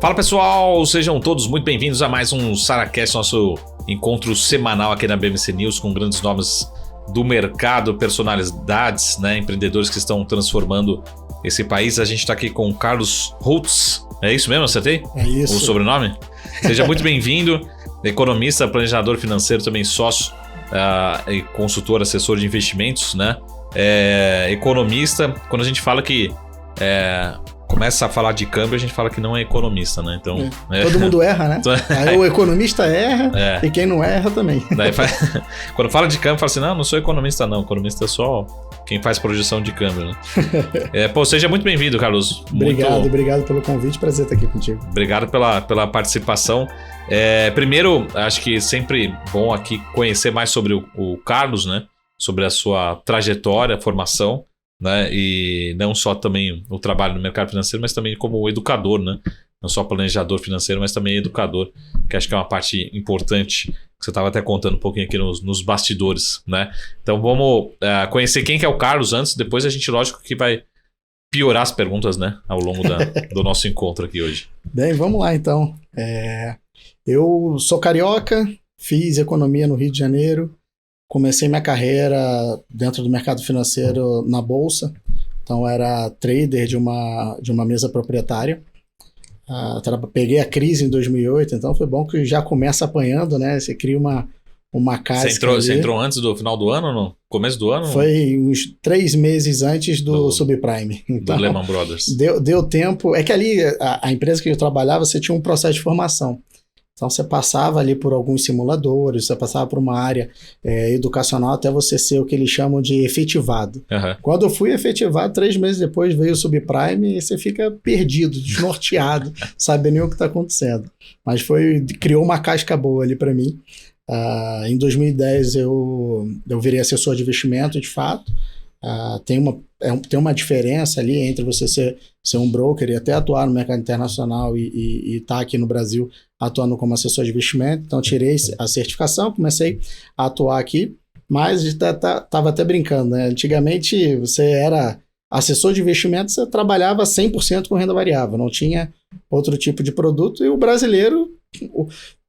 Fala pessoal, sejam todos muito bem-vindos a mais um SaraCast, nosso encontro semanal aqui na BMC News com grandes nomes do mercado, personalidades, né, empreendedores que estão transformando esse país. A gente está aqui com o Carlos Holtz, é isso mesmo? Acertei? É isso. O sobrenome? Seja muito bem-vindo, economista, planejador financeiro, também sócio e consultor, assessor de investimentos, né? Economista, quando a gente fala que começa a falar de câmbio, a gente fala que não é economista, né? Então, todo mundo erra, né? Aí o economista erra e quem não erra também. Quando fala de câmbio, fala assim, não sou economista não, economista é só quem faz projeção de câmbio, né? Seja muito bem-vindo, Carlos. Obrigado pelo convite, prazer estar aqui contigo. Obrigado pela participação. Primeiro, acho que sempre bom aqui conhecer mais sobre o Carlos, né? Sobre a sua trajetória, formação, né? E não só também o trabalho no mercado financeiro, mas também como educador, né? Não só planejador financeiro, mas também educador, que acho que é uma parte importante, que você estava até contando um pouquinho aqui nos bastidores, né? Então vamos conhecer quem que é o Carlos antes, depois a gente, lógico, que vai piorar as perguntas, né? Ao longo do nosso encontro aqui hoje. Bem, vamos lá então. Eu sou carioca, fiz economia no Rio de Janeiro, comecei minha carreira dentro do mercado financeiro na Bolsa, então era trader de uma mesa proprietária. Peguei a crise em 2008, então foi bom que já começa apanhando, né? Você cria uma casca. Você entrou antes do final do ano, no começo do ano? Foi uns 3 meses antes do subprime. Então, do Lehman Brothers. Deu tempo. É que ali, a empresa que eu trabalhava, você tinha um processo de formação. Então você passava ali por alguns simuladores, você passava por uma área educacional até você ser o que eles chamam de efetivado. Uhum. Quando eu fui efetivado, 3 meses depois veio o subprime e você fica perdido, desnorteado, sabe nem o que está acontecendo. Mas criou uma casca boa ali para mim. Em 2010 eu virei assessor de investimento, de fato. Tem uma diferença ali entre você ser um broker e até atuar no mercado internacional e estar aqui no Brasil atuando como assessor de investimento. Então tirei a certificação, comecei a atuar aqui, mas estava até brincando, né? Antigamente você era assessor de investimento, você trabalhava 100% com renda variável, não tinha outro tipo de produto, e o brasileiro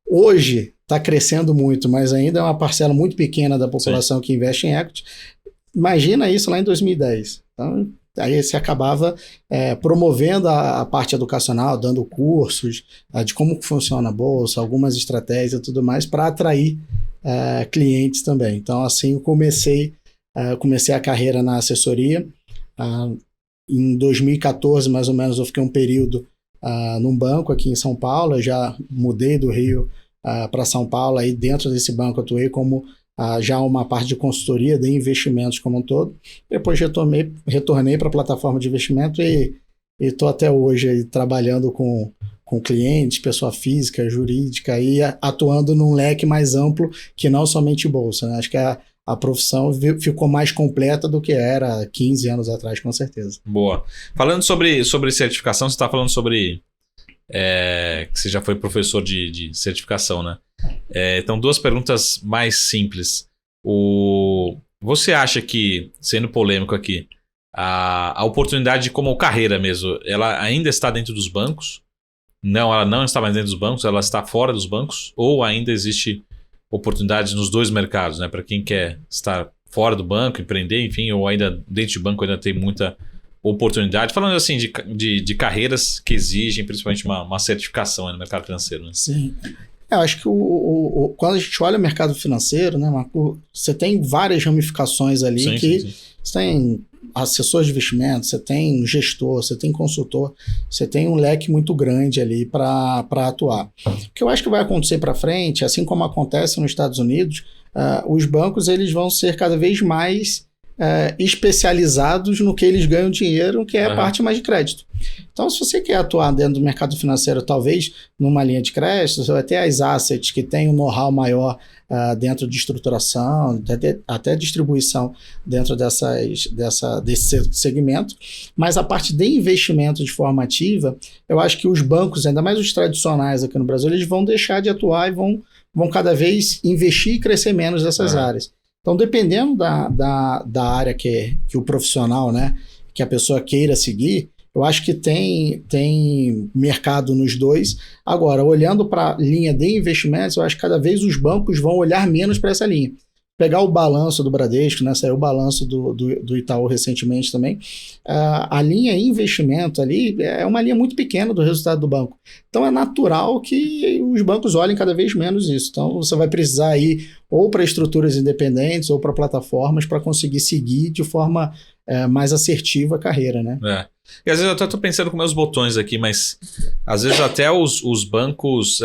hoje está crescendo muito, mas ainda é uma parcela muito pequena da população Sim. que investe em equity. Imagina isso lá em 2010. Então, aí você acabava promovendo a parte educacional, dando cursos de como funciona a bolsa, algumas estratégias e tudo mais para atrair clientes também. Então, assim, eu comecei a carreira na assessoria. Em 2014, mais ou menos, eu fiquei um período num banco aqui em São Paulo. Eu já mudei do Rio para São Paulo. Aí dentro desse banco eu atuei como já uma parte de consultoria de investimentos como um todo. Depois retornei para a plataforma de investimento e estou até hoje aí trabalhando com clientes, pessoa física, jurídica, e atuando num leque mais amplo que não somente bolsa, né? Acho que a profissão ficou mais completa do que era 15 anos atrás, com certeza. Boa. Falando sobre certificação, você está falando sobre que você já foi professor de certificação, né? Então, 2 perguntas mais simples. Você acha que, sendo polêmico aqui, a oportunidade como carreira mesmo, ela ainda está dentro dos bancos? Não, ela não está mais dentro dos bancos, ela está fora dos bancos? Ou ainda existe oportunidade nos 2 mercados, né? Para quem quer estar fora do banco, empreender, enfim, ou ainda dentro de banco ainda tem muita oportunidade. Falando assim de carreiras que exigem principalmente uma certificação no mercado financeiro, né? Sim. Eu acho que quando a gente olha o mercado financeiro, né, Marco, você tem várias ramificações ali. Sim. Você tem assessor de investimento, você tem gestor, você tem consultor, você tem um leque muito grande ali para atuar. O que eu acho que vai acontecer para frente, assim como acontece nos Estados Unidos, os bancos eles vão ser cada vez mais especializados no que eles ganham dinheiro, que é a parte mais de crédito. Então, se você quer atuar dentro do mercado financeiro, talvez numa linha de crédito, você vai ter as assets que têm um know-how maior dentro de estruturação, até distribuição dentro desse segmento, mas a parte de investimento de forma ativa, eu acho que os bancos, ainda mais os tradicionais aqui no Brasil, eles vão deixar de atuar e vão cada vez investir e crescer menos nessas áreas. Então, dependendo da área que o profissional, né, que a pessoa queira seguir, Eu acho que tem mercado nos dois. Agora, olhando para a linha de investimentos, eu acho que cada vez os bancos vão olhar menos para essa linha. Pegar o balanço do Bradesco, né? Saiu o balanço do Itaú recentemente também. A linha investimento ali é uma linha muito pequena do resultado do banco. Então é natural que os bancos olhem cada vez menos isso. Então você vai precisar ir ou para estruturas independentes ou para plataformas para conseguir seguir de forma mais assertiva a carreira, né? E às vezes eu até estou pensando com meus botões aqui, mas às vezes até os bancos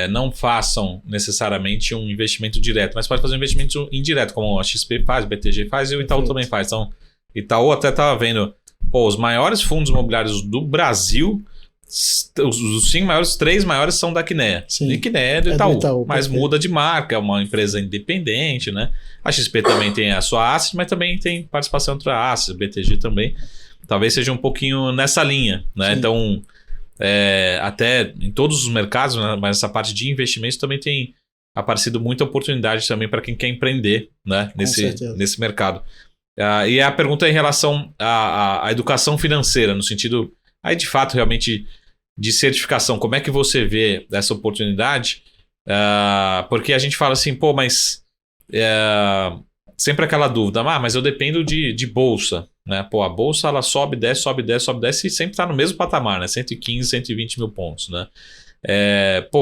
não façam necessariamente um investimento direto, mas pode fazer um investimento indireto, como a XP faz, o BTG faz e o Itaú também faz. Então, Itaú até estava vendo, os maiores fundos imobiliários do Brasil, os 5 maiores, 3 maiores são da Kinea. E Kinea é do Itaú, mas muda de marca, é uma empresa independente, né? A XP também tem a sua asset, mas também tem participação em outra asset, BTG também. Talvez seja um pouquinho nessa linha, né? Sim. Então, até em todos os mercados, né? Mas essa parte de investimentos também tem aparecido muita oportunidade também para quem quer empreender, né? Nesse mercado. E a pergunta é em relação à educação financeira, no sentido, aí de fato, realmente, de certificação. Como é que você vê essa oportunidade? Porque a gente fala assim, mas sempre aquela dúvida, mas eu dependo de bolsa, né? A bolsa ela sobe, desce, sobe, desce, sobe, desce e sempre está no mesmo patamar, né? 115, 120 mil pontos, né?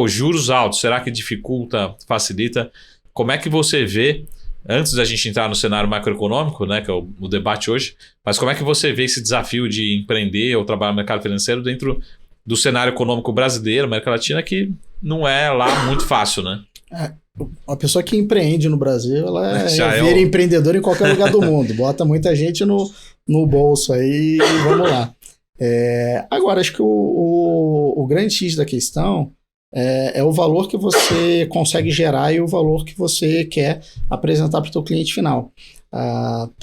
Juros altos, será que dificulta, facilita? Como é que você vê, antes da gente entrar no cenário macroeconômico, né, que é o debate hoje, mas como é que você vê esse desafio de empreender ou trabalhar no mercado financeiro dentro do cenário econômico brasileiro, América Latina, que não é lá muito fácil, né? A pessoa que empreende no Brasil, ela vira empreendedor em qualquer lugar do mundo. Bota muita gente no bolso aí e vamos lá. Agora, acho que o grande X da questão é o valor que você consegue gerar e o valor que você quer apresentar para o teu cliente final.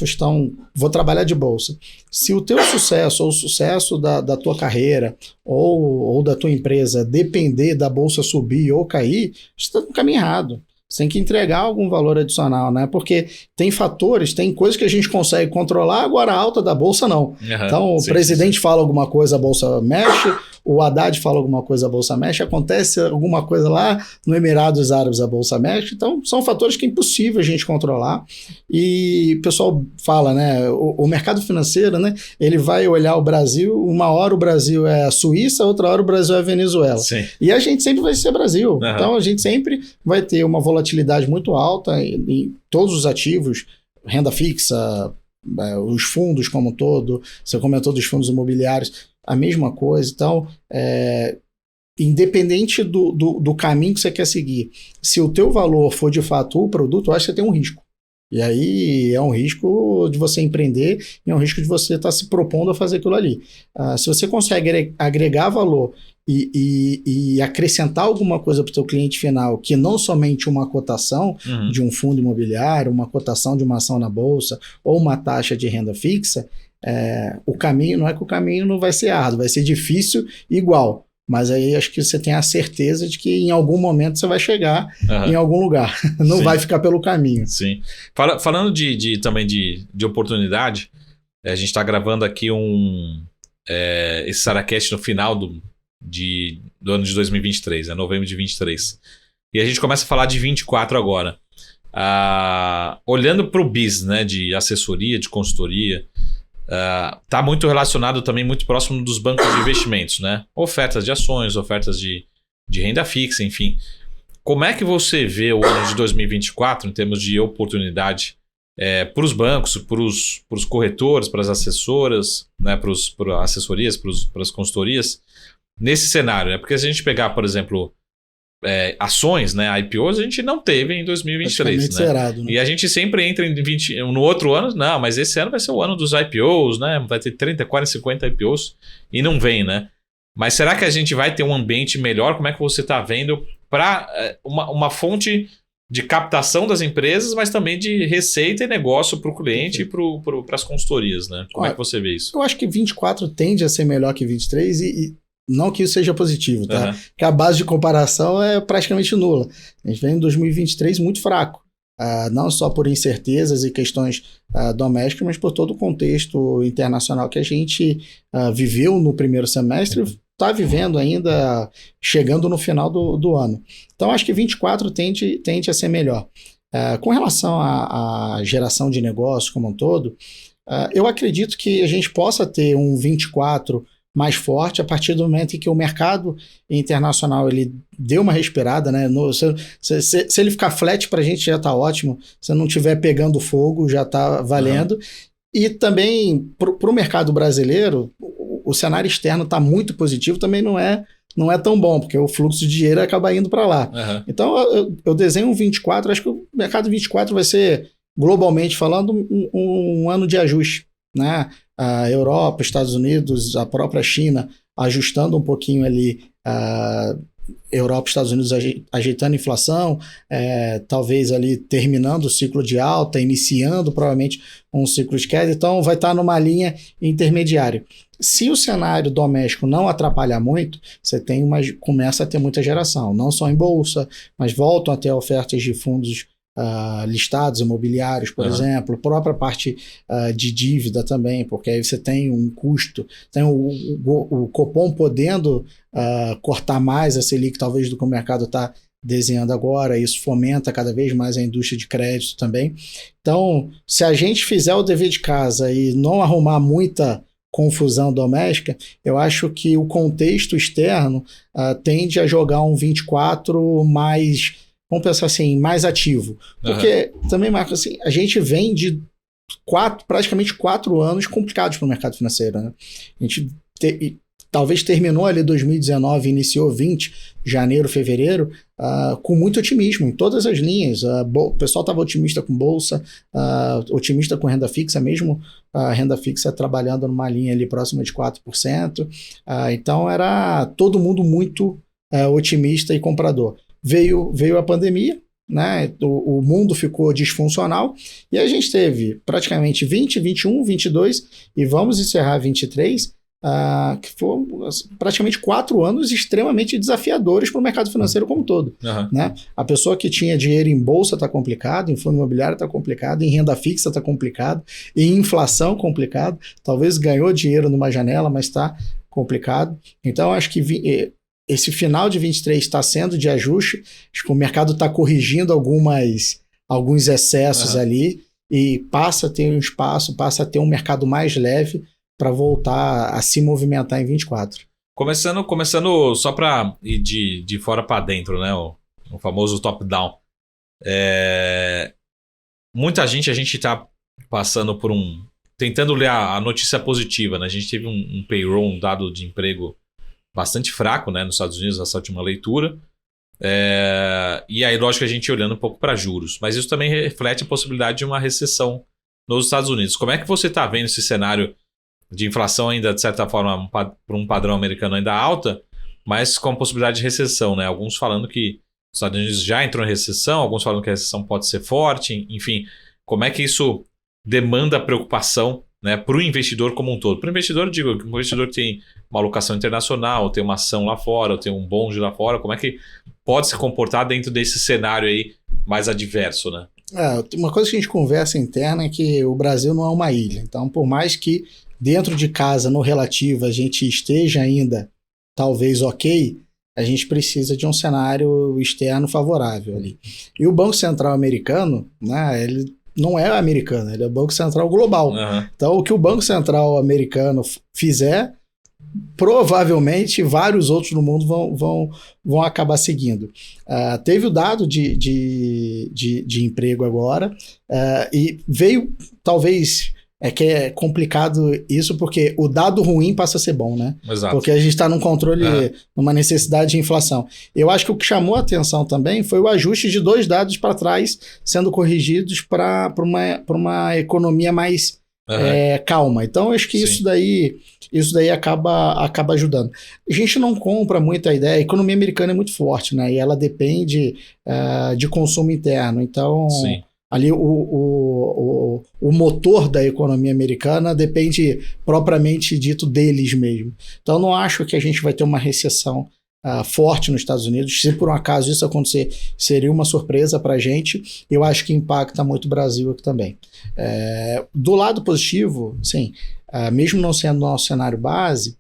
Então, vou trabalhar de bolsa. Se o teu sucesso ou o sucesso da tua carreira ou da tua empresa depender da bolsa subir ou cair, você está no caminho errado. Você tem que entregar algum valor adicional, né? Porque tem fatores, tem coisas que a gente consegue controlar, agora a alta da bolsa não. Então, o presidente fala alguma coisa, a bolsa mexe, o Haddad fala alguma coisa, a bolsa mexe, acontece alguma coisa lá no Emirados Árabes, a bolsa mexe. Então, são fatores que é impossível a gente controlar. E o pessoal fala, né? O mercado financeiro, né? Ele vai olhar o Brasil, uma hora o Brasil é a Suíça, outra hora o Brasil é a Venezuela. Sim. E a gente sempre vai ser Brasil. Então, a gente sempre vai ter uma volatilidade muito alta em todos os ativos, renda fixa, os fundos como um todo. Você comentou dos fundos imobiliários, a mesma coisa. Então, independente do caminho que você quer seguir, se o teu valor for de fato o produto, eu acho que você tem um risco. E aí é um risco de você empreender e é um risco de você estar se propondo a fazer aquilo ali. Se você consegue agregar valor e acrescentar alguma coisa para o teu cliente final, que não somente uma cotação de um fundo imobiliário, uma cotação de uma ação na bolsa ou uma taxa de renda fixa, o caminho não é que o caminho não vai ser árduo, vai ser difícil igual. Mas aí acho que você tem a certeza de que em algum momento você vai chegar em algum lugar. Não vai ficar pelo caminho. Sim. Falando também de oportunidade, a gente está gravando aqui esse Saracast no final do ano de 2023, novembro de 23. E a gente começa a falar de 24 agora. Olhando para o business, né, de assessoria, de consultoria, está muito relacionado também, muito próximo dos bancos de investimentos, né? Ofertas de ações, ofertas de renda fixa, enfim. Como é que você vê o ano de 2024 em termos de oportunidade para os bancos, para os corretores, para as assessoras, né? Para as assessorias, para as consultorias, nesse cenário, né? Porque se a gente pegar, por exemplo, ações, né, IPOs, a gente não teve em 2023, né? Zerado, né? E a gente sempre entra no outro ano, não, mas esse ano vai ser o ano dos IPOs, né? Vai ter 30, 40, 50 IPOs e não vem, né? Mas será que a gente vai ter um ambiente melhor? Como é que você está vendo para uma fonte de captação das empresas, mas também de receita e negócio para o cliente e para as consultorias, né? Como é que você vê isso? Eu acho que 24 tende a ser melhor que 23 e não que isso seja positivo, tá? Porque a base de comparação é praticamente nula. A gente vem em 2023 muito fraco. não só por incertezas e questões domésticas, mas por todo o contexto internacional que a gente viveu no primeiro semestre, está vivendo ainda, chegando no final do ano. Então, acho que 24 tende a ser melhor. Com relação à geração de negócios como um todo, eu acredito que a gente possa ter um 24 mais forte a partir do momento em que o mercado internacional ele deu uma respirada, né? Se ele ficar flat para a gente já está ótimo, se não estiver pegando fogo já está valendo. E também para o mercado brasileiro, o cenário externo está muito positivo, também não é tão bom, porque o fluxo de dinheiro acaba indo para lá. Então eu desenho um 24, acho que o mercado 24 vai ser, globalmente falando, um ano de ajuste, né? A Europa, Estados Unidos, a própria China ajustando um pouquinho ali, Europa, Estados Unidos ajeitando a inflação, talvez ali terminando o ciclo de alta, iniciando provavelmente um ciclo de queda, então vai estar numa linha intermediária. Se o cenário doméstico não atrapalhar muito, você começa a ter muita geração, não só em bolsa, mas voltam a ter ofertas de fundos listados imobiliários, por exemplo, própria parte de dívida também, porque aí você tem um custo, tem o Copom podendo cortar mais a Selic, talvez, do que o mercado está desenhando agora, isso fomenta cada vez mais a indústria de crédito também. Então, se a gente fizer o dever de casa e não arrumar muita confusão doméstica, eu acho que o contexto externo tende a jogar um 24 mais, vamos pensar assim, mais ativo. Porque também, Marcos, assim, a gente vem de praticamente 4 anos complicados para o mercado financeiro, né? A gente talvez terminou ali 2019, iniciou 20, janeiro, fevereiro, com muito otimismo em todas as linhas. O pessoal estava otimista com bolsa, otimista com renda fixa, mesmo a renda fixa trabalhando numa linha ali próxima de 4%. Então era todo mundo muito otimista e comprador. Veio a pandemia, né? O mundo ficou disfuncional e a gente teve praticamente 20, 21, 22 e vamos encerrar 23, que foram praticamente 4 anos extremamente desafiadores para o mercado financeiro como um todo. Né? A pessoa que tinha dinheiro em bolsa está complicado, em fundo imobiliário está complicado, em renda fixa está complicado, em inflação complicado, talvez ganhou dinheiro numa janela, mas está complicado. Então acho que esse final de 23 está sendo de ajuste, acho que o mercado está corrigindo alguns excessos ali e passa a ter um espaço, passa a ter um mercado mais leve para voltar a se movimentar em 24. Começando só para ir de fora para dentro, né? O famoso top-down. Muita gente, a gente está passando por tentando ler a notícia positiva, né? A gente teve um payroll, um dado de emprego bastante fraco, né, nos Estados Unidos, nessa última leitura. E aí, lógico, a gente olhando um pouco para juros. Mas isso também reflete a possibilidade de uma recessão nos Estados Unidos. Como é que você está vendo esse cenário de inflação ainda, de certa forma, para um padrão americano ainda alta, mas com a possibilidade de recessão, né? Alguns falando que os Estados Unidos já entrou em recessão, alguns falando que a recessão pode ser forte, enfim. Como é que isso demanda preocupação, né, para o investidor como um todo? Para o investidor, digo, um investidor que tem uma alocação internacional, tem uma ação lá fora, tem um bond lá fora, como é que pode se comportar dentro desse cenário aí mais adverso, né? Uma coisa que a gente conversa interna é que o Brasil não é uma ilha. Então, por mais que dentro de casa, no relativo, a gente esteja ainda talvez ok, a gente precisa de um cenário externo favorável ali. E o Banco Central americano, né, ele não é americano, ele é o Banco Central global. Então, o que o Banco Central americano fizer, provavelmente vários outros no mundo vão acabar seguindo. Teve o dado de emprego agora, e veio, talvez, que é complicado isso, porque o dado ruim passa a ser bom, né? Exato. Porque a gente está num controle, numa necessidade de inflação. Eu acho que o que chamou a atenção também foi o ajuste de 2 dados para trás, sendo corrigidos para uma economia mais calma. Então, eu acho que isso daí acaba ajudando. A gente não compra muito a ideia, a economia americana é muito forte, né? E ela depende de consumo interno. Então, ali o motor da economia americana depende propriamente dito deles mesmo. Então, eu não acho que a gente vai ter uma recessão forte nos Estados Unidos. Se por um acaso isso acontecer, seria uma surpresa para a gente. Eu acho que impacta muito o Brasil aqui também. Do lado positivo, sim, mesmo não sendo nosso cenário base,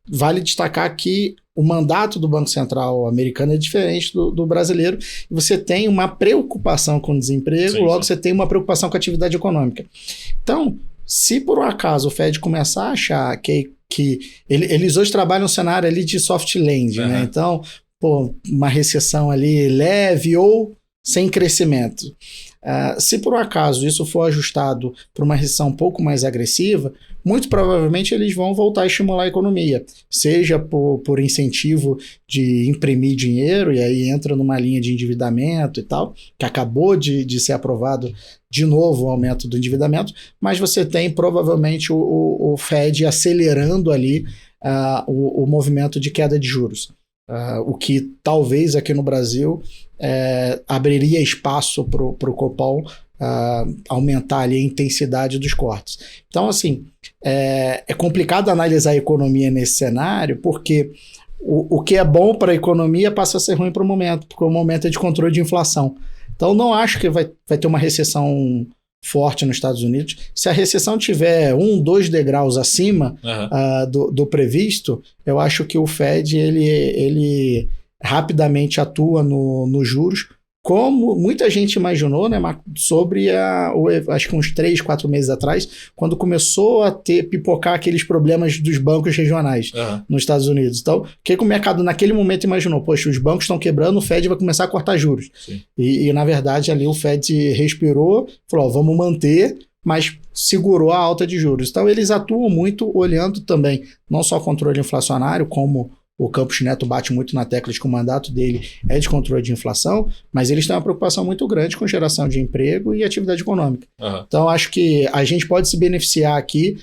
vale destacar que o mandato do Banco Central americano é diferente do brasileiro. Você tem uma preocupação com o desemprego, sim, logo você tem uma preocupação com a atividade econômica. Então, se por um acaso o Fed começar a achar que eles hoje trabalham um cenário ali de soft landing, né? Então, uma recessão ali leve ou sem crescimento. Se por um acaso isso for ajustado para uma recessão um pouco mais agressiva, muito provavelmente eles vão voltar a estimular a economia, seja por incentivo de imprimir dinheiro, e aí entra numa linha de endividamento e tal, que acabou de ser aprovado de novo o aumento do endividamento, mas você tem provavelmente o Fed acelerando ali o movimento de queda de juros. O que talvez aqui no Brasil abriria espaço para o Copom aumentar ali a intensidade dos cortes. Então, assim, é complicado analisar a economia nesse cenário, porque o que é bom para a economia passa a ser ruim para o momento, porque o momento é de controle de inflação. Então, não acho que vai ter uma recessão forte nos Estados Unidos. Se a recessão tiver 2 degraus acima do previsto, eu acho que o Fed ele rapidamente atua nos juros, como muita gente imaginou, né, sobre acho que uns 3, 4 meses atrás, quando começou a pipocar aqueles problemas dos bancos regionais nos Estados Unidos. Então, o que o mercado naquele momento imaginou? Poxa, os bancos estão quebrando, o Fed vai começar a cortar juros. E na verdade, ali o Fed respirou, falou, vamos manter, mas segurou a alta de juros. Então, eles atuam muito olhando também, não só controle inflacionário, como o Campos Neto bate muito na tecla de que o mandato dele é de controle de inflação, mas eles têm uma preocupação muito grande com geração de emprego e atividade econômica. Então, acho que a gente pode se beneficiar aqui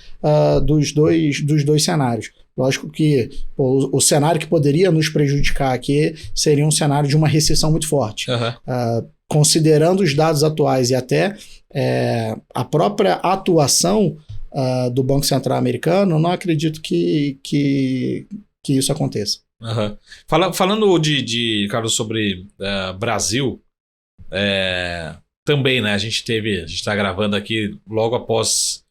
dos dois cenários. Lógico que o cenário que poderia nos prejudicar aqui seria um cenário de uma recessão muito forte. Considerando os dados atuais e até a própria atuação do Banco Central americano, eu não acredito que isso aconteça. Falando Carlos, sobre Brasil, também, né, a gente está gravando aqui logo após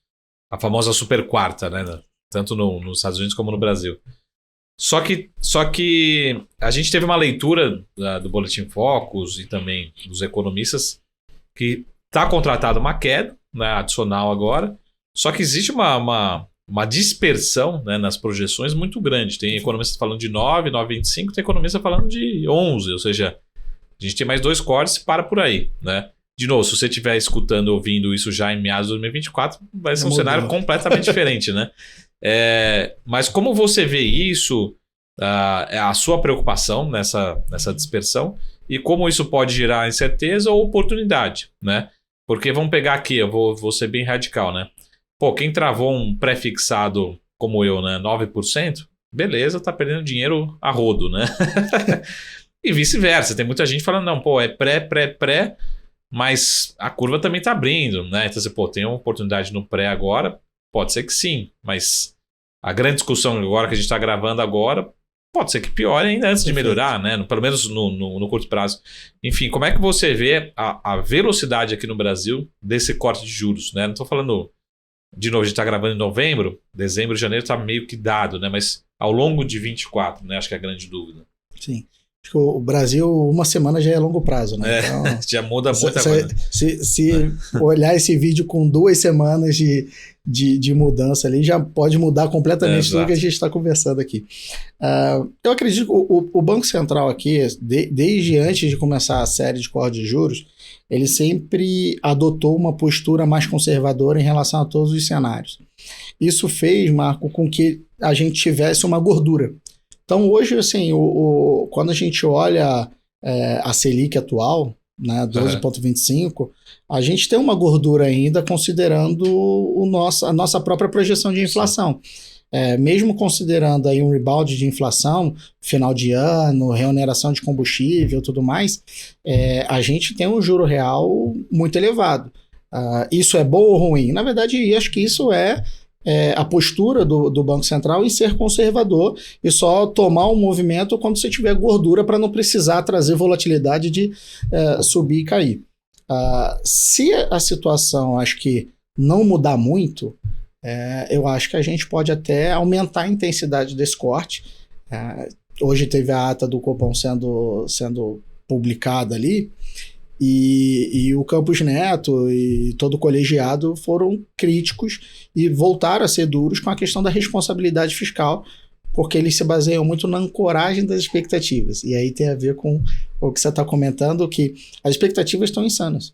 a famosa super quarta, né, tanto nos Estados Unidos como no Brasil. Só que a gente teve uma leitura do Boletim Focus e também dos economistas que está contratada uma queda, né, adicional agora, só que existe uma dispersão, né, nas projeções muito grande. Tem economista falando de 9, 9,25, tem economista falando de 11, ou seja, a gente tem mais 2 cortes e para por aí, né? De novo, se você estiver escutando, ouvindo isso já em meados de 2024, vai ser um cenário completamente diferente, né? Mas como você vê isso, a sua preocupação nessa dispersão, e como isso pode gerar incerteza ou oportunidade, né? Porque vamos pegar aqui, eu vou ser bem radical, né? Quem travou um pré-fixado como eu, né, 9%, beleza, tá perdendo dinheiro a rodo, né? E vice-versa, tem muita gente falando, não, é pré, mas a curva também tá abrindo, né? Então você, tem uma oportunidade no pré agora, pode ser que sim, mas a grande discussão agora que a gente tá gravando agora, pode ser que piore ainda antes de melhorar, né? Pelo menos no curto prazo. Enfim, como é que você vê a velocidade aqui no Brasil desse corte de juros, né? Não tô falando... De novo, a gente está gravando em novembro, dezembro e janeiro está meio que dado, né? Mas ao longo de 24, né? Acho que é a grande dúvida. Sim. Acho que o Brasil, uma semana já é longo prazo, né? Então, já muda muita coisa. Se olhar esse vídeo com 2 semanas de mudança ali, já pode mudar completamente tudo que a gente está conversando aqui. Eu acredito que o Banco Central aqui, desde antes de começar a série de cortes de juros, ele sempre adotou uma postura mais conservadora em relação a todos os cenários. Isso fez, Marco, com que a gente tivesse uma gordura. Então, hoje, assim, quando a gente olha a Selic atual, né, 12,25, a gente tem uma gordura ainda considerando a nossa própria projeção de inflação. Mesmo considerando aí um rebound de inflação, final de ano, reoneração de combustível e tudo mais, a gente tem um juro real muito elevado. Isso é bom ou ruim? Na verdade, acho que isso é a postura do Banco Central em ser conservador e só tomar um movimento quando você tiver gordura para não precisar trazer volatilidade de subir e cair. Se a situação, acho que não mudar muito, eu acho que a gente pode até aumentar a intensidade desse corte. Hoje teve a ata do Copom sendo publicada ali, e o Campos Neto e todo o colegiado foram críticos e voltaram a ser duros com a questão da responsabilidade fiscal, porque eles se baseiam muito na ancoragem das expectativas. E aí tem a ver com o que você está comentando, que as expectativas estão insanas.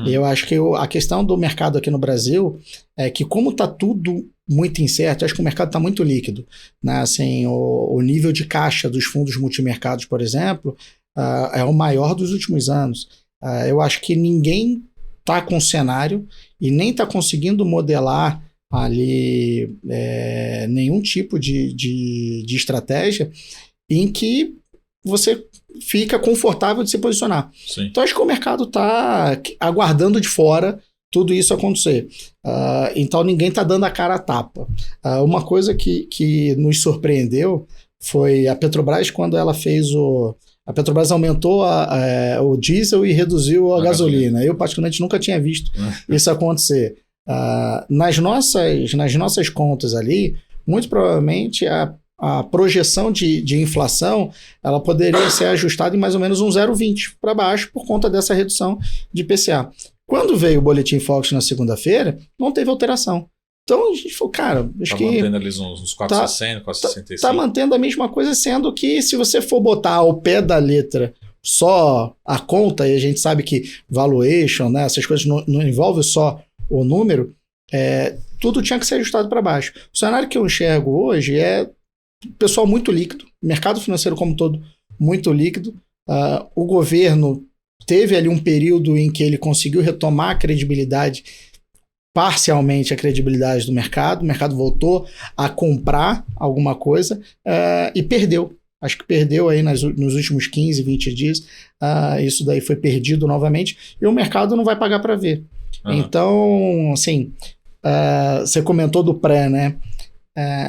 Eu acho que a questão do mercado aqui no Brasil é que, como está tudo muito incerto, acho que o mercado está muito líquido, né? Assim, o nível de caixa dos fundos multimercados, por exemplo, é o maior dos últimos anos. Eu acho que ninguém está com cenário e nem está conseguindo modelar ali nenhum tipo de estratégia em que você fica confortável de se posicionar. Sim. Então acho que o mercado está aguardando de fora tudo isso acontecer. Então ninguém está dando a cara a tapa. Uma coisa que nos surpreendeu foi a Petrobras, quando ela fez a Petrobras aumentou o diesel e reduziu a gasolina. Eu, particularmente, nunca tinha visto isso acontecer. Nas nossas contas ali, muito provavelmente a projeção de inflação ela poderia ser ajustada em mais ou menos um 0,20 para baixo por conta dessa redução de IPCA. Quando veio o Boletim Focus na segunda-feira, não teve alteração. Então a gente falou, cara, acho que... Tá mantendo ali uns 4,60, 4,65. Tá mantendo a mesma coisa, sendo que se você for botar ao pé da letra só a conta, e a gente sabe que valuation, né, essas coisas não envolvem só o número, tudo tinha que ser ajustado para baixo. O cenário que eu enxergo hoje é pessoal muito líquido, mercado financeiro como um todo muito líquido. O governo teve ali um período em que ele conseguiu retomar a credibilidade, parcialmente a credibilidade do mercado, o mercado voltou a comprar alguma coisa e perdeu. Acho que perdeu aí nos últimos 15, 20 dias, isso daí foi perdido novamente e o mercado não vai pagar para ver. Então, assim, você comentou do pré, né?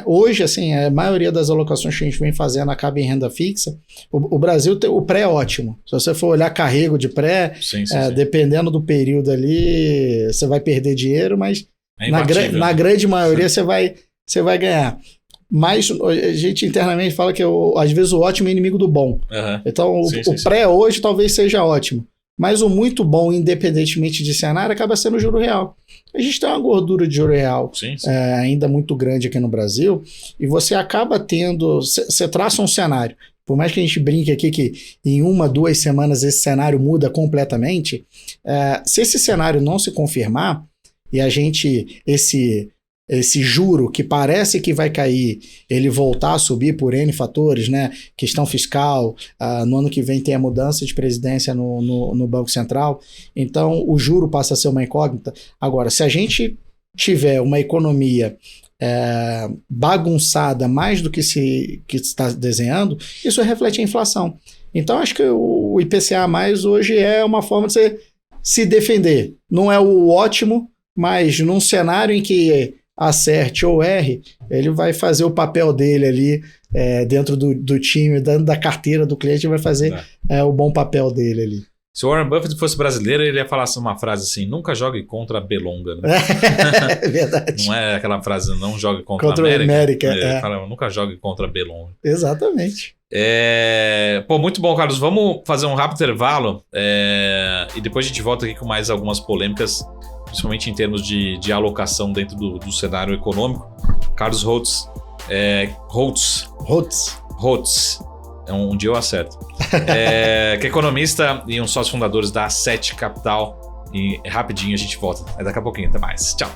Hoje, assim, a maioria das alocações que a gente vem fazendo acaba em renda fixa. O Brasil tem o pré é ótimo. Se você for olhar carrego de pré, sim. Dependendo do período ali, você vai perder dinheiro, mas na grande maioria você vai ganhar. Mas a gente internamente fala que às vezes o ótimo é inimigo do bom. Então o pré hoje talvez seja ótimo. Mas o muito bom, independentemente de cenário, acaba sendo o juro real. A gente tem uma gordura de juro real ainda muito grande aqui no Brasil, e você acaba tendo... Você traça um cenário. Por mais que a gente brinque aqui que em 1, 2 semanas esse cenário muda completamente, se esse cenário não se confirmar, e a gente... Esse juro que parece que vai cair, ele voltar a subir por N fatores, né? Questão fiscal, no ano que vem tem a mudança de presidência no Banco Central, então o juro passa a ser uma incógnita. Agora, se a gente tiver uma economia bagunçada mais do que está desenhando, isso reflete a inflação. Então, acho que o IPCA+, hoje é uma forma de você se defender. Não é o ótimo, mas num cenário em que acerte ou erre, ele vai fazer o papel dele ali dentro do time, dentro da carteira do cliente, vai fazer o bom papel dele ali. Se o Warren Buffett fosse brasileiro, ele ia falar uma frase assim: nunca jogue contra a Belonga. Né? É verdade. Não é aquela frase, não jogue contra a América. Ele fala, nunca jogue contra a Belonga. Exatamente. Muito bom, Carlos. Vamos fazer um rápido intervalo e depois a gente volta aqui com mais algumas polêmicas, principalmente em termos de alocação dentro do cenário econômico. Carlos Holtz. Um dia eu acerto. Que é economista e um sócio fundadores da A7 Capital. E rapidinho a gente volta. Daqui a pouquinho. Até mais. Tchau.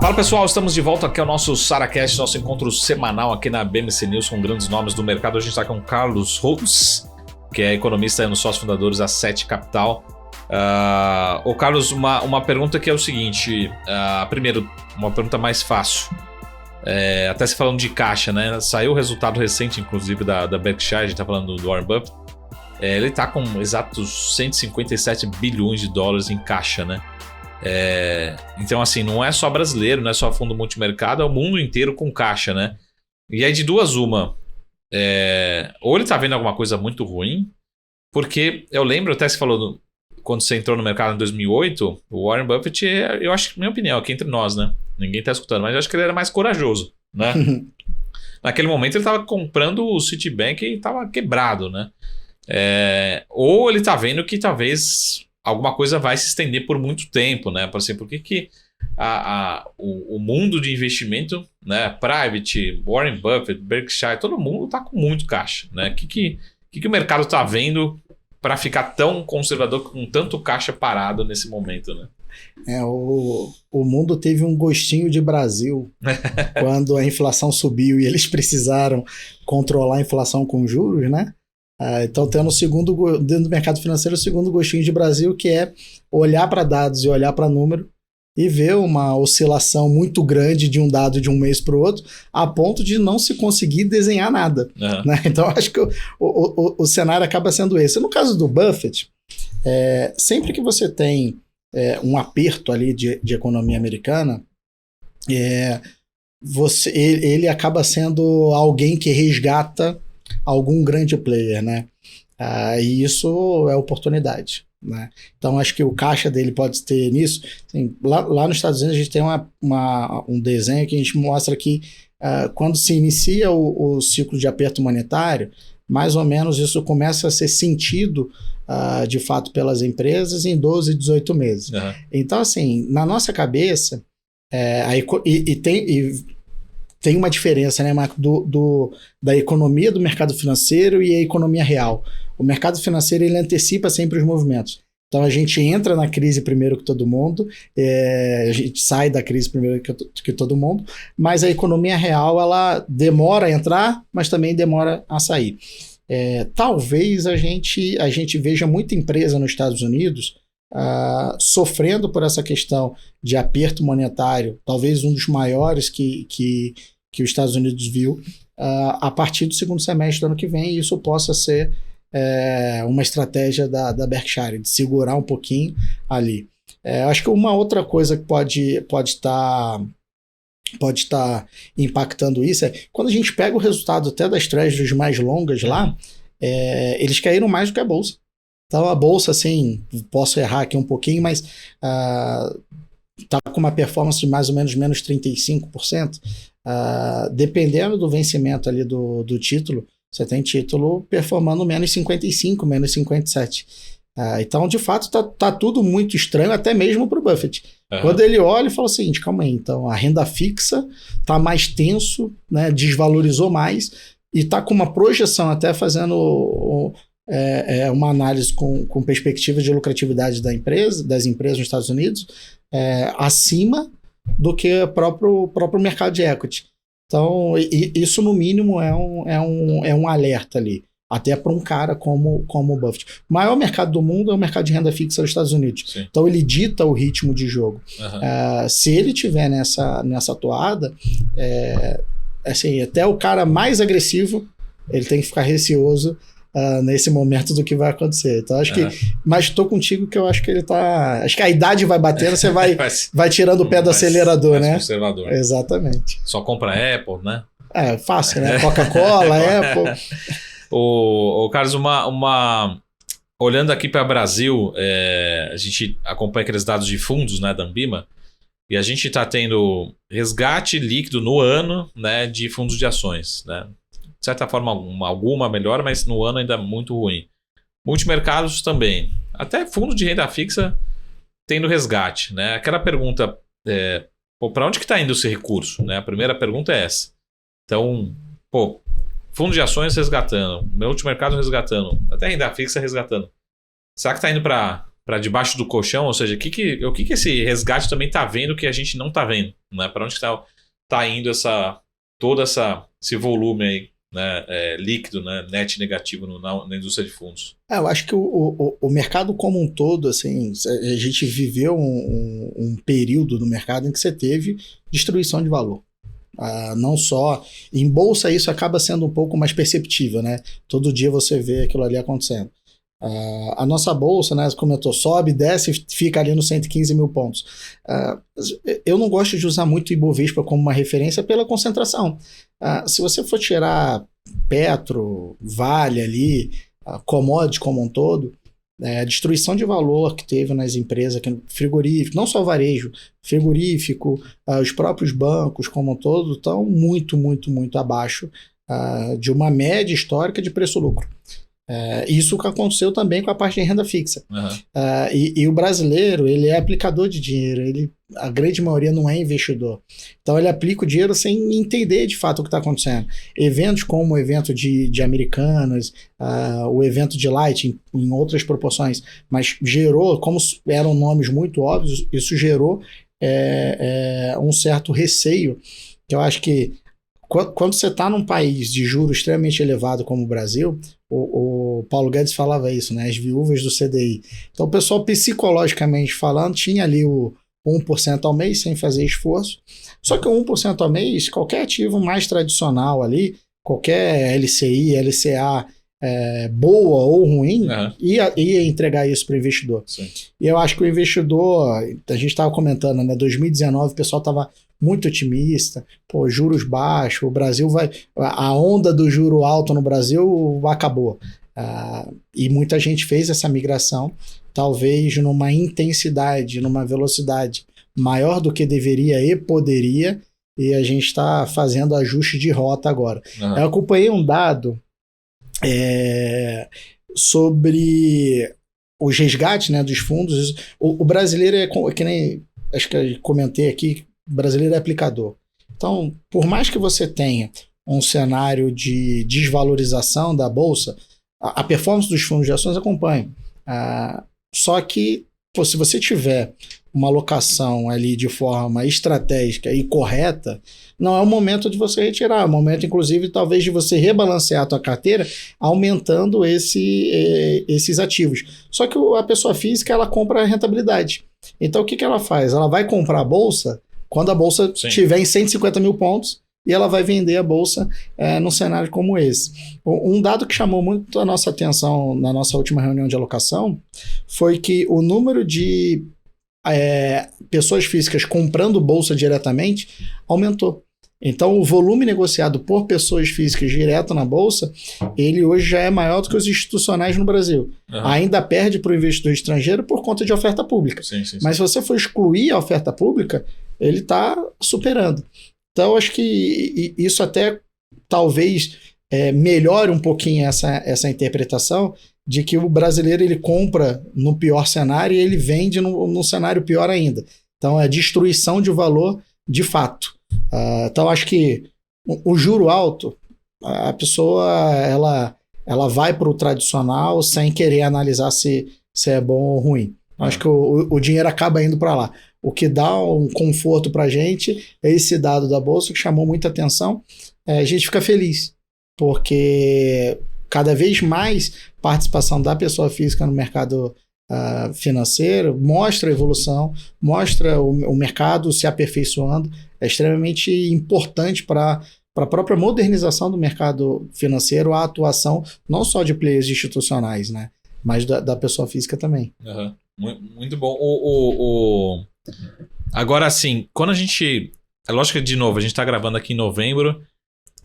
Fala pessoal, estamos de volta aqui ao nosso SaraCast, nosso encontro semanal aqui na BMC News com grandes nomes do mercado. A gente está com o Carlos Holtz, que é economista e um dos sócios fundadores da A7 Capital. Carlos, uma pergunta que é o seguinte, primeiro, uma pergunta mais fácil. Até se falando de caixa, né? Saiu o resultado recente, inclusive, da Berkshire, a gente tá falando do Warren Buffett. Ele tá com exatos 157 bilhões de dólares em caixa, né? Então, assim, não é só brasileiro, não é só fundo multimercado, é o mundo inteiro com caixa, né? E aí, de duas, uma. Ou ele tá vendo alguma coisa muito ruim, porque eu lembro, até você falou, quando você entrou no mercado em 2008, o Warren Buffett, eu acho que, minha opinião, aqui entre nós, né? Ninguém tá escutando, mas eu acho que ele era mais corajoso, né? Naquele momento ele tava comprando o Citibank e tava quebrado, né? Ou ele tá vendo que talvez alguma coisa vai se estender por muito tempo, né? Por exemplo, por que o mundo de investimento, né? Private, Warren Buffett, Berkshire, todo mundo tá com muito caixa, né? O que o mercado tá vendo para ficar tão conservador com tanto caixa parado nesse momento, né? O mundo teve um gostinho de Brasil quando a inflação subiu e eles precisaram controlar a inflação com juros, né? Então, tendo dentro do mercado financeiro, o segundo gostinho de Brasil, que é olhar para dados e olhar para número e ver uma oscilação muito grande de um dado de um mês para o outro, a ponto de não se conseguir desenhar nada. Uhum. Né? Então, acho que o cenário acaba sendo esse. No caso do Buffett, sempre que você tem um aperto ali de economia americana, ele acaba sendo alguém que resgata algum grande player, né? E isso é oportunidade, né? Então acho que o caixa dele pode ter nisso. Assim, lá nos Estados Unidos a gente tem um desenho que a gente mostra que quando se inicia o ciclo de aperto monetário, mais ou menos isso começa a ser sentido de fato pelas empresas em 12, 18 meses. Uhum. Então, assim, na nossa cabeça, tem uma diferença, né, Marco, da economia do mercado financeiro e a economia real. O mercado financeiro, ele antecipa sempre os movimentos. Então, a gente entra na crise primeiro que todo mundo, a gente sai da crise primeiro que todo mundo, mas a economia real, ela demora a entrar, mas também demora a sair. Talvez a gente veja muita empresa nos Estados Unidos sofrendo por essa questão de aperto monetário, talvez um dos maiores que os Estados Unidos viu, a partir do segundo semestre do ano que vem, e isso possa ser uma estratégia da Berkshire, de segurar um pouquinho ali. Acho que uma outra coisa que pode estar impactando isso quando a gente pega o resultado até das treasuries mais longas lá, eles caíram mais do que a Bolsa. Então a Bolsa, assim, posso errar aqui um pouquinho, mas está com uma performance de mais ou menos menos 35%. Dependendo do vencimento ali do título, você tem título performando menos 55%, menos 57%. Então, de fato, tá tudo muito estranho, até mesmo para o Buffett. Uhum. Quando ele olha e fala o seguinte, calma aí, então a renda fixa está mais tenso, né, desvalorizou mais, e está com uma projeção, até fazendo uma análise com perspectiva de lucratividade das empresas nos Estados Unidos, acima do que o próprio mercado de equity. Então, isso no mínimo é um alerta ali, até para um cara como o Buffett. O maior mercado do mundo é o mercado de renda fixa dos Estados Unidos. Sim. Então, ele dita o ritmo de jogo. Uhum. Se ele tiver nessa toada, assim, até o cara mais agressivo, ele tem que ficar receoso nesse momento do que vai acontecer. Então, acho que... Mas estou contigo que eu acho que ele tá... Acho que a idade vai batendo, você vai tirando o pé do acelerador, mais né? Conservador. Exatamente. Só compra Apple, né? Fácil, né? Coca-Cola, Apple... Carlos, olhando aqui para o Brasil, a gente acompanha aqueles dados de fundos, né, da Anbima, e a gente está tendo resgate líquido no ano, né, de fundos de ações, né? De certa forma, alguma melhora, mas no ano ainda muito ruim. Multimercados também. Até fundo de renda fixa tendo resgate, né? Aquela pergunta, para onde que está indo esse recurso? Né? A primeira pergunta é essa. Então, fundo de ações resgatando, multimercado resgatando, até renda fixa resgatando. Será que está indo para debaixo do colchão? Ou seja, o que esse resgate também está vendo que a gente não está vendo? Né? Para onde está indo todo esse volume aí, né, líquido, né, net negativo na indústria de fundos? Eu acho que o mercado como um todo, assim, a gente viveu um período no mercado em que você teve destruição de valor. Não só em bolsa, isso acaba sendo um pouco mais perceptível, né? Todo dia você vê aquilo ali acontecendo. A nossa bolsa, né, como eu tô, sobe, desce, fica ali nos 115 mil pontos. Eu não gosto de usar muito o Ibovespa como uma referência pela concentração. Se você for tirar Petro, Vale ali, commodities como um todo, a destruição de valor que teve nas empresas, frigorífico, não só varejo, frigorífico, os próprios bancos como um todo, estão muito, muito, muito abaixo de uma média histórica de preço-lucro. Isso que aconteceu também com a parte de renda fixa. E o brasileiro, ele é aplicador de dinheiro, a grande maioria não é investidor. Então ele aplica o dinheiro sem entender de fato o que está acontecendo. Eventos como o evento de Americanas, o evento de Light em outras proporções, mas gerou, como eram nomes muito óbvios, isso gerou um certo receio, que eu acho que quando você está num país de juros extremamente elevado como o Brasil, o Paulo Guedes falava isso, né? As viúvas do CDI. Então o pessoal, psicologicamente falando, tinha ali o 1% ao mês sem fazer esforço. Só que o 1% ao mês, qualquer ativo mais tradicional ali, qualquer LCI, LCA, boa ou ruim, ia entregar isso para o investidor. Sim. E eu acho que o investidor, a gente estava comentando, né? 2019 o pessoal estava muito otimista, juros baixos, o Brasil a onda do juro alto no Brasil acabou. E muita gente fez essa migração, talvez numa intensidade, numa velocidade maior do que deveria e poderia, e a gente está fazendo ajuste de rota agora. Eu acompanhei um dado sobre os resgates, né, dos fundos. O brasileiro que nem, acho que eu comentei aqui, o brasileiro é aplicador. Então, por mais que você tenha um cenário de desvalorização da bolsa, a performance dos fundos de ações acompanha. Só que, se você tiver uma alocação ali de forma estratégica e correta, não é o momento de você retirar, é o momento, inclusive, talvez de você rebalancear a tua carteira, aumentando esses ativos. Só que a pessoa física, ela compra a rentabilidade. Então, o que ela faz? Ela vai comprar a bolsa quando a bolsa estiver em 150 mil pontos, e ela vai vender a bolsa num cenário como esse. Um dado que chamou muito a nossa atenção na nossa última reunião de alocação foi que o número de pessoas físicas comprando bolsa diretamente aumentou. Então, o volume negociado por pessoas físicas direto na bolsa, ele hoje já é maior do que os institucionais no Brasil. Ainda perde para o investidor estrangeiro por conta de oferta pública. Sim. Mas se você for excluir a oferta pública, ele está superando. Então, acho que isso até talvez melhore um pouquinho essa interpretação de que o brasileiro ele compra no pior cenário e ele vende num cenário pior ainda. Então, é destruição de valor de fato. Então, acho que o juro alto, a pessoa ela vai para o tradicional sem querer analisar se é bom ou ruim. Acho que o dinheiro acaba indo para lá. O que dá um conforto para a gente é esse dado da Bolsa que chamou muita atenção. A gente fica feliz, porque cada vez mais participação da pessoa física no mercado financeiro mostra a evolução, mostra o mercado se aperfeiçoando. É extremamente importante para a própria modernização do mercado financeiro, a atuação não só de players institucionais, né, mas da pessoa física também. Muito bom. Agora, assim, quando a gente... É lógico que, de novo, a gente tá gravando aqui em novembro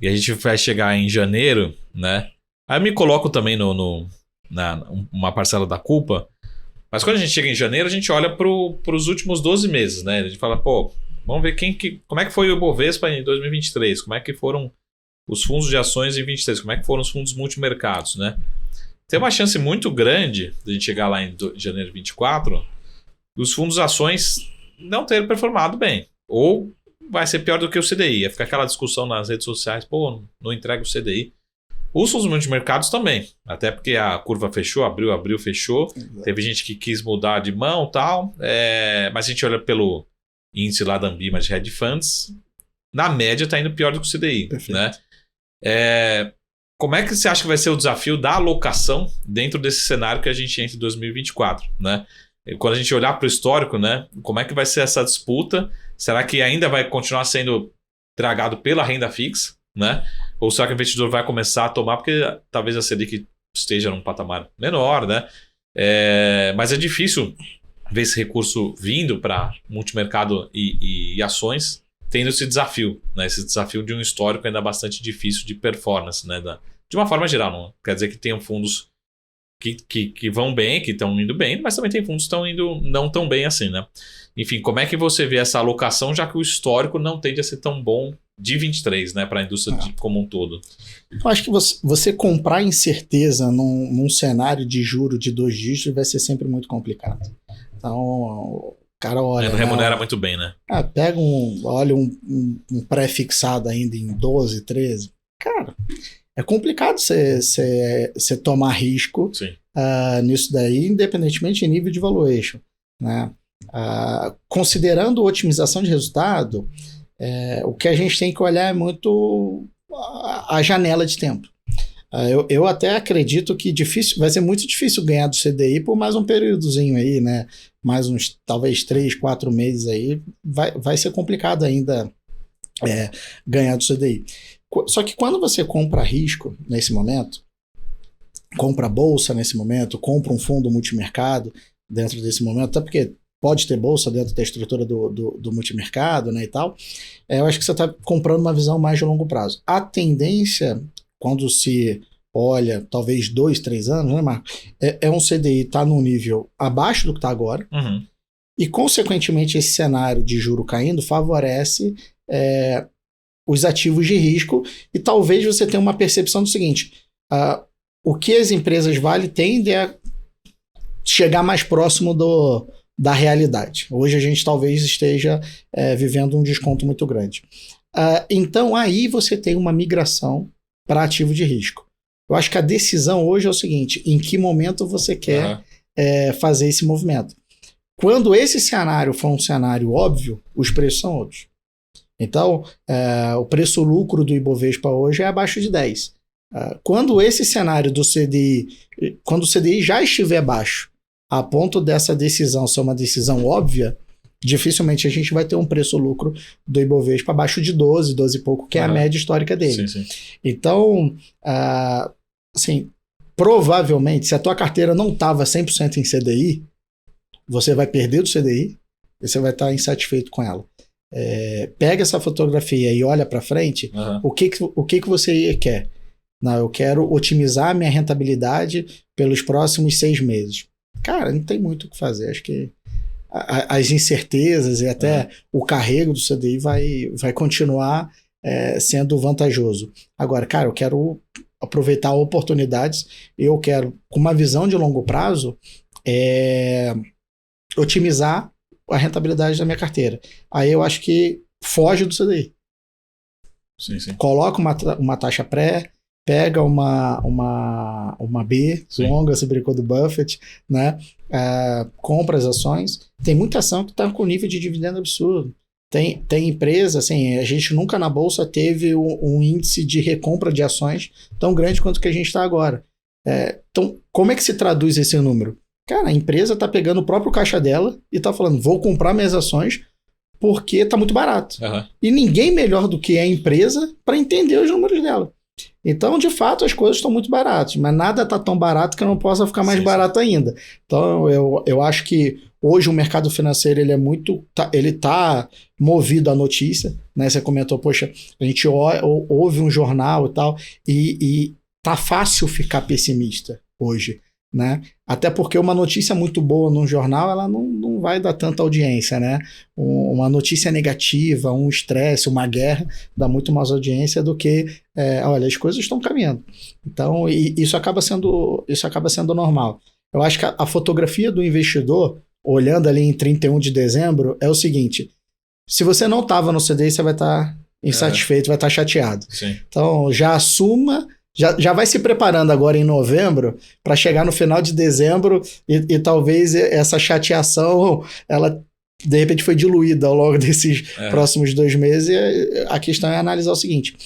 e a gente vai chegar em janeiro, né? Aí eu me coloco também uma parcela da culpa, mas quando a gente chega em janeiro, a gente olha pros últimos 12 meses, né? A gente fala, vamos ver como é que foi o Ibovespa em 2023, como é que foram os fundos de ações em 2023, como é que foram os fundos multimercados, né? Tem uma chance muito grande de a gente chegar lá em janeiro de 2024 os fundos de ações não terem performado bem. Ou vai ser pior do que o CDI. Vai ficar aquela discussão nas redes sociais, não entrega o CDI. Os fundos multimercados também. Até porque a curva fechou, abriu, fechou. Exato. Teve gente que quis mudar de mão e tal. Mas a gente olha pelo índice lá da Ambima de Hedge Funds. Na média está indo pior do que o CDI. Perfeito. Né? Como é que você acha que vai ser o desafio da alocação dentro desse cenário que a gente entra em 2024, né? Quando a gente olhar para o histórico, né? Como é que vai ser essa disputa? Será que ainda vai continuar sendo tragado pela renda fixa, né? Ou será que o investidor vai começar a tomar, porque talvez a Selic esteja num patamar menor, né? Mas é difícil ver esse recurso vindo para multimercado e ações, tendo esse desafio, né? Esse desafio de um histórico ainda bastante difícil de performance, né? De uma forma geral, não quer dizer que tenham fundos que vão bem, que estão indo bem, mas também tem fundos que estão indo não tão bem assim, né? Enfim, como é que você vê essa alocação, já que o histórico não tende a ser tão bom de 23, né, para a indústria como um todo? Eu acho que você comprar incerteza num cenário de juro de 2 dígitos vai ser sempre muito complicado. Então, o cara olha... Não remunera muito bem, né? Pega olha um pré-fixado ainda em 12, 13. Cara, é complicado você tomar risco nisso daí, independentemente de nível de valuation, né? Considerando otimização de resultado, o que a gente tem que olhar é muito a janela de tempo. Eu até acredito que vai ser muito difícil ganhar do CDI por mais um períodozinho aí, né? Mais uns, talvez 3, 4 meses aí, vai ser complicado ainda ganhar do CDI. Só que quando você compra risco nesse momento, compra bolsa nesse momento, compra um fundo multimercado dentro desse momento, até porque pode ter bolsa dentro da estrutura do multimercado, né, e tal, eu acho que você está comprando uma visão mais de longo prazo. A tendência, quando se olha, talvez 2, 3 anos, né, Marco, é um CDI estar num nível abaixo do que está agora, e, consequentemente, esse cenário de juro caindo favorece os ativos de risco, e talvez você tenha uma percepção do seguinte, o que as empresas valem tende a chegar mais próximo da realidade. Hoje a gente talvez esteja vivendo um desconto muito grande. Então aí você tem uma migração para ativo de risco. Eu acho que a decisão hoje é o seguinte, em que momento você quer fazer esse movimento. Quando esse cenário for um cenário óbvio, os preços são óbvios. Então, o preço-lucro do Ibovespa hoje é abaixo de 10. Quando esse cenário do CDI, quando o CDI já estiver baixo, a ponto dessa decisão ser uma decisão óbvia, dificilmente a gente vai ter um preço-lucro do Ibovespa abaixo de 12 e pouco, que é a média histórica dele. Sim. Então, assim, provavelmente, se a tua carteira não estava 100% em CDI, você vai perder do CDI e você vai estar insatisfeito com ela. Pega essa fotografia e olha para frente, o que você quer? Não, eu quero otimizar a minha rentabilidade pelos próximos 6 meses. Cara, não tem muito o que fazer. Acho que as incertezas e até o carrego do CDI vai continuar sendo vantajoso. Agora, cara, eu quero aproveitar oportunidades, eu quero, com uma visão de longo prazo, otimizar a rentabilidade da minha carteira. Aí eu acho que foge do CDI. Sim. Coloca uma taxa pré, pega uma B longa, se brincou do Buffett, né? Compra as ações. Tem muita ação que está com nível de dividendo absurdo. Tem empresa, assim, a gente nunca na Bolsa teve um índice de recompra de ações tão grande quanto que a gente está agora. Então, como é que se traduz esse número? Cara, a empresa está pegando o próprio caixa dela e está falando, vou comprar minhas ações porque está muito barato. E ninguém melhor do que a empresa para entender os números dela. Então, de fato, as coisas estão muito baratas, mas nada está tão barato que não possa ficar mais barato ainda. Então, eu acho que hoje o mercado financeiro ele está movido à notícia, né? Você comentou, poxa, a gente ouve um jornal e tal, e tá fácil ficar pessimista hoje, né? Até porque uma notícia muito boa num jornal, ela não vai dar tanta audiência, né? Uma notícia negativa, um estresse, uma guerra, dá muito mais audiência do que, olha, as coisas estão caminhando. Então, isso acaba sendo normal. Eu acho que a fotografia do investidor, olhando ali em 31 de dezembro, é o seguinte, se você não estava no CDI, você vai estar insatisfeito, vai estar chateado. Sim. Então, já assuma... Já vai se preparando agora em novembro para chegar no final de dezembro e talvez essa chateação, ela de repente foi diluída ao longo desses próximos 2 meses. E a questão é analisar o seguinte,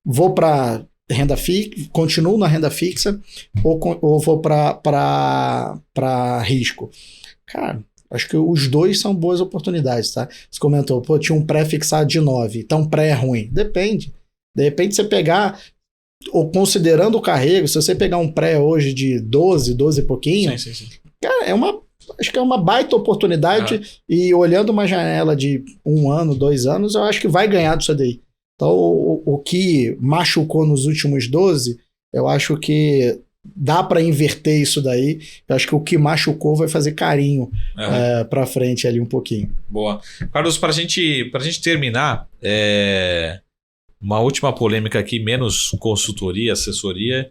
vou para renda fixa, continuo na renda fixa ou vou para risco? Cara, Acho que os dois são boas oportunidades, tá? Você comentou, pô, tinha um pré fixado de 9, então pré é ruim. Depende. De repente você pegar, ou considerando o carrego, se você pegar um pré hoje de 12 e pouquinho, Sim. cara, acho que é uma baita oportunidade e olhando uma janela de 1 ano, 2 anos, eu acho que vai ganhar disso daí. Então, o que machucou nos últimos 12, eu acho que dá para inverter isso daí. Eu acho que o que machucou vai fazer carinho para frente ali um pouquinho. Boa. Carlos, para gente terminar, uma última polêmica aqui, menos consultoria, assessoria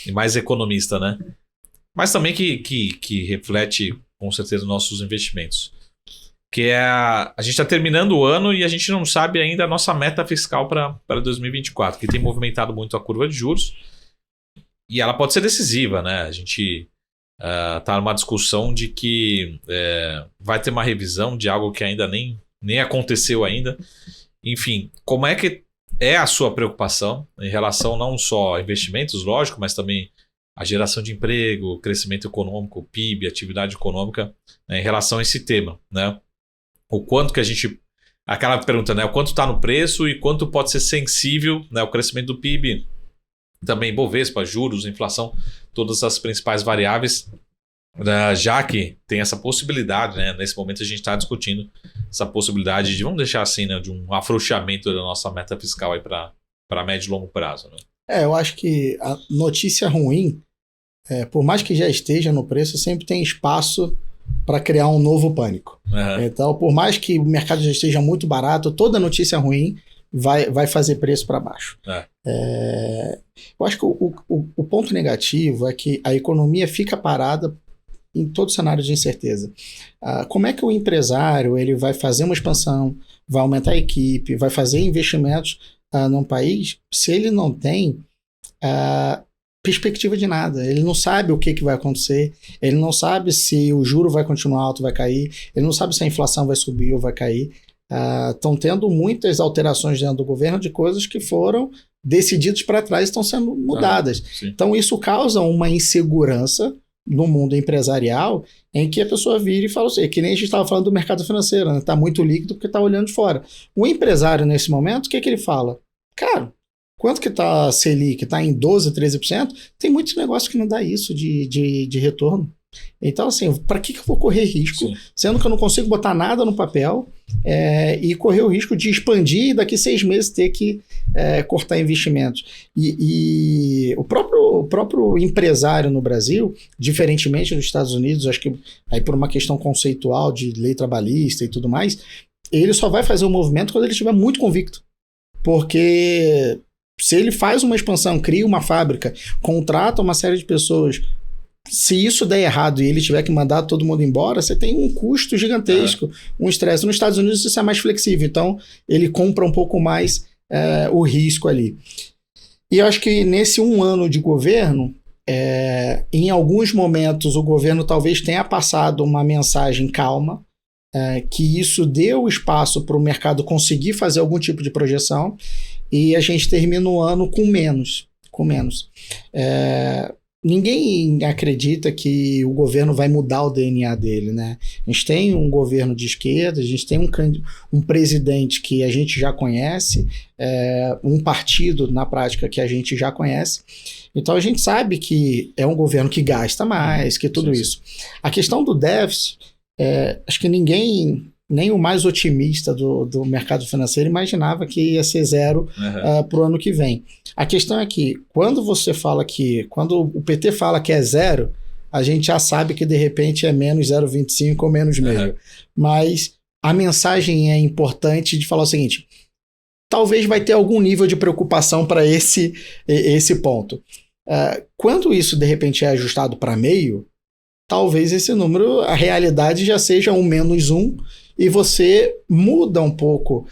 e mais economista, né? Mas também que reflete com certeza nossos investimentos. Que é a gente está terminando o ano e a gente não sabe ainda a nossa meta fiscal para 2024, que tem movimentado muito a curva de juros. E ela pode ser decisiva, né? A gente está numa discussão de que vai ter uma revisão de algo que ainda nem aconteceu ainda. Enfim, como é que é a sua preocupação em relação não só a investimentos, lógico, mas também a geração de emprego, crescimento econômico, PIB, atividade econômica, né, em relação a esse tema, né? O quanto que a gente... Aquela pergunta, né? O quanto está no preço e quanto pode ser sensível, né, o crescimento do PIB, também Bovespa, juros, inflação, todas as principais variáveis, já que tem essa possibilidade, né? Nesse momento a gente está discutindo essa possibilidade de, vamos deixar assim, né, de um afrouxamento da nossa meta fiscal aí para médio e longo prazo, né? Eu acho que a notícia ruim, por mais que já esteja no preço, sempre tem espaço para criar um novo pânico. Então, por mais que o mercado já esteja muito barato, toda notícia ruim vai fazer preço para baixo. Eu acho que o ponto negativo é que a economia fica parada em todo cenário de incerteza. Como é que o empresário ele vai fazer uma expansão, vai aumentar a equipe, vai fazer investimentos num país, se ele não tem perspectiva de nada, ele não sabe o que vai acontecer, ele não sabe se o juro vai continuar alto, vai cair, ele não sabe se a inflação vai subir ou vai cair. Estão tendo muitas alterações dentro do governo de coisas que foram decididas para trás e estão sendo mudadas. Então isso causa uma insegurança no mundo empresarial em que a pessoa vira e fala assim, que nem a gente estava falando do mercado financeiro, né? Tá muito líquido porque está olhando de fora. O empresário nesse momento, o que ele fala? Cara, quanto que está a Selic? Está em 12%, 13%? Tem muitos negócios que não dá isso de retorno. Então, assim, para que eu vou correr risco, sendo que eu não consigo botar nada no papel e correr o risco de expandir e daqui 6 meses ter que cortar investimentos. E o próprio empresário no Brasil, diferentemente dos Estados Unidos, acho que aí por uma questão conceitual de lei trabalhista e tudo mais, ele só vai fazer o movimento quando ele estiver muito convicto. Porque se ele faz uma expansão, cria uma fábrica, contrata uma série de pessoas, se isso der errado e ele tiver que mandar todo mundo embora, você tem um custo gigantesco, um estresse. Nos Estados Unidos isso é mais flexível, então ele compra um pouco mais o risco ali. E eu acho que nesse 1 ano de governo, em alguns momentos o governo talvez tenha passado uma mensagem calma, que isso deu espaço para o mercado conseguir fazer algum tipo de projeção, e a gente termina o ano com menos. Ninguém acredita que o governo vai mudar o DNA dele, né? A gente tem um governo de esquerda, a gente tem um presidente que a gente já conhece, um partido, na prática, que a gente já conhece. Então a gente sabe que é um governo que gasta mais, que tudo isso. A questão do déficit, acho que ninguém, nem o mais otimista do mercado financeiro, imaginava que ia ser 0 para o ano que vem. A questão é que, quando o PT fala que é 0, a gente já sabe que de repente é menos 0,25 ou menos meio. Mas a mensagem é importante de falar o seguinte: talvez vai ter algum nível de preocupação para esse ponto. Quando isso de repente é ajustado para meio, talvez esse número, a realidade já seja -1, e você muda um pouco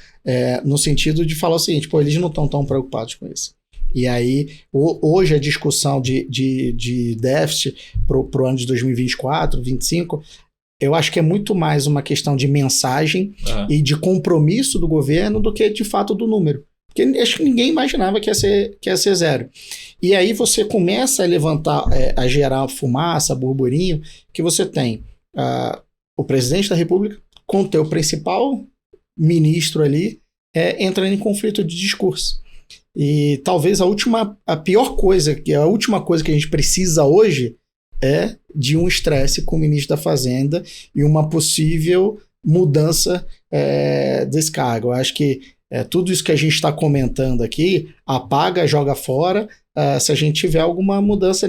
no sentido de falar o seguinte: eles não estão tão preocupados com isso. E aí, hoje a discussão de déficit para o ano de 2024, 2025, eu acho que é muito mais uma questão de mensagem e de compromisso do governo do que de fato do número. Porque acho que ninguém imaginava que ia ser 0. E aí você começa a levantar, a gerar fumaça, burburinho, que você tem o presidente da República com o teu principal ministro ali entrando em conflito de discurso. E talvez a última coisa que a gente precisa hoje é de um estresse com o ministro da Fazenda e uma possível mudança desse cargo. Eu acho que tudo isso que a gente está comentando aqui apaga, joga fora, se a gente tiver alguma mudança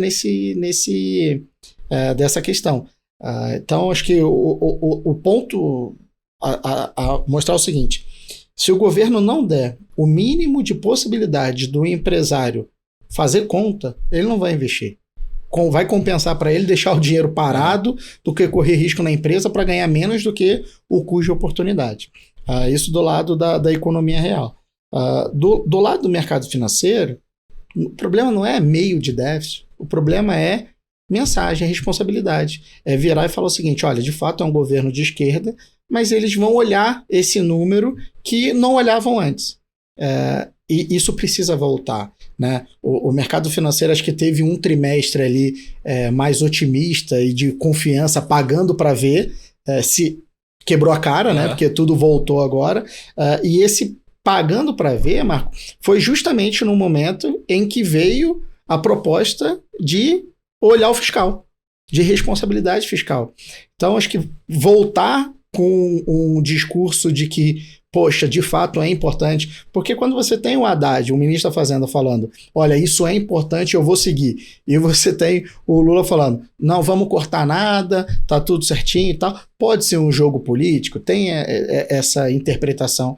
dessa questão. Então, acho que o ponto a mostrar o seguinte: se o governo não der o mínimo de possibilidade do empresário fazer conta, ele não vai investir. Vai compensar para ele deixar o dinheiro parado do que correr risco na empresa para ganhar menos do que o custo de oportunidade. Isso do lado da economia real. Do lado do mercado financeiro, o problema não é meio de déficit, o problema é mensagem, é responsabilidade. É virar e falar o seguinte: olha, de fato é um governo de esquerda, mas eles vão olhar esse número que não olhavam antes. E isso precisa voltar, né? O mercado financeiro acho que teve um trimestre ali mais otimista e de confiança, pagando para ver se quebrou a cara, né? Porque tudo voltou agora. E esse pagando para ver, Marco, foi justamente no momento em que veio a proposta de olhar o fiscal, de responsabilidade fiscal. Então, acho que voltar com um discurso de que, poxa, de fato é importante, porque quando você tem o Haddad, o ministro da Fazenda, falando, olha, isso é importante, eu vou seguir, e você tem o Lula falando, não, vamos cortar nada, tá tudo certinho e tal, pode ser um jogo político, tem essa interpretação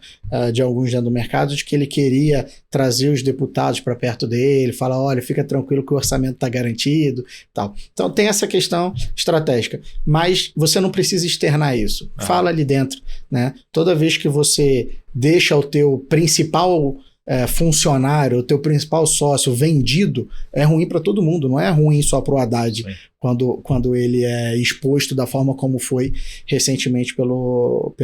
de alguns dentro do mercado de que ele queria trazer os deputados para perto dele, falar, olha, fica tranquilo que o orçamento está garantido, tal. Então tem essa questão estratégica, mas você não precisa externar isso, fala ali dentro, né? Toda vez que você deixa o teu principal funcionário, o teu principal sócio vendido, é ruim para todo mundo, não é ruim só para o Haddad, quando ele é exposto da forma como foi recentemente pelo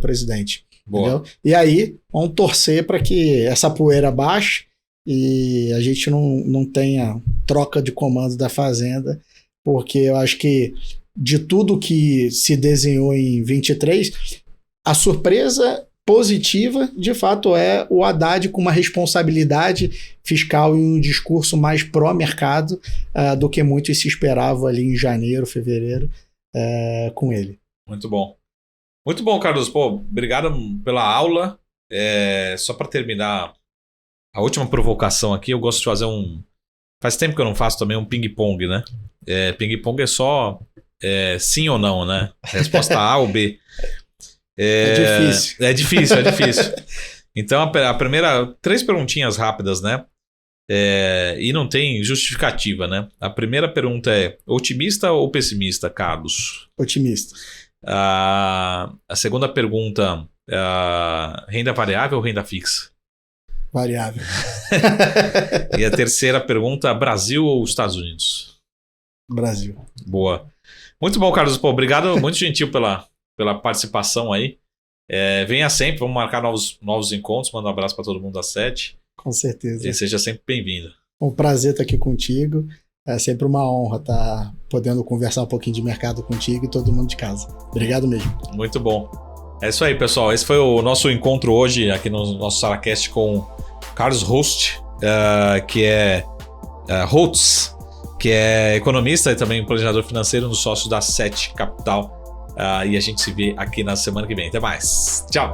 presidente. Entendeu? E aí, vamos torcer para que essa poeira baixe e a gente não tenha troca de comando da Fazenda, porque eu acho que de tudo que se desenhou em 23, a surpresa positiva, de fato, é o Haddad com uma responsabilidade fiscal e um discurso mais pró-mercado do que muito se esperava ali em janeiro, fevereiro, com ele. Muito bom. Muito bom, Carlos. Pô, obrigado pela aula. Só para terminar a última provocação aqui, eu gosto de fazer Faz tempo que eu não faço também um ping-pong, né? Ping-pong é só sim ou não, né? Resposta A ou B. Difícil. É difícil. Então, a primeira... 3 perguntinhas rápidas, né? E não tem justificativa, né? A primeira pergunta é: otimista ou pessimista, Carlos? Otimista. A segunda pergunta: renda variável ou renda fixa? Variável. E a terceira pergunta: Brasil ou Estados Unidos? Brasil. Boa. Muito bom, Carlos. Pô, obrigado, muito gentil pela participação aí. Venha sempre, vamos marcar novos encontros. Manda um abraço para todo mundo às 7. Com certeza. E seja sempre bem-vindo. Um prazer estar aqui contigo. É sempre uma honra estar podendo conversar um pouquinho de mercado contigo e todo mundo de casa. Obrigado mesmo. Muito bom. É isso aí, pessoal. Esse foi o nosso encontro hoje aqui no nosso SaraCast com Carlos Holtz, que é Holtz, que é economista e também planejador financeiro, no sócio da 7 Capital. E a gente se vê aqui na semana que vem. Até mais. Tchau.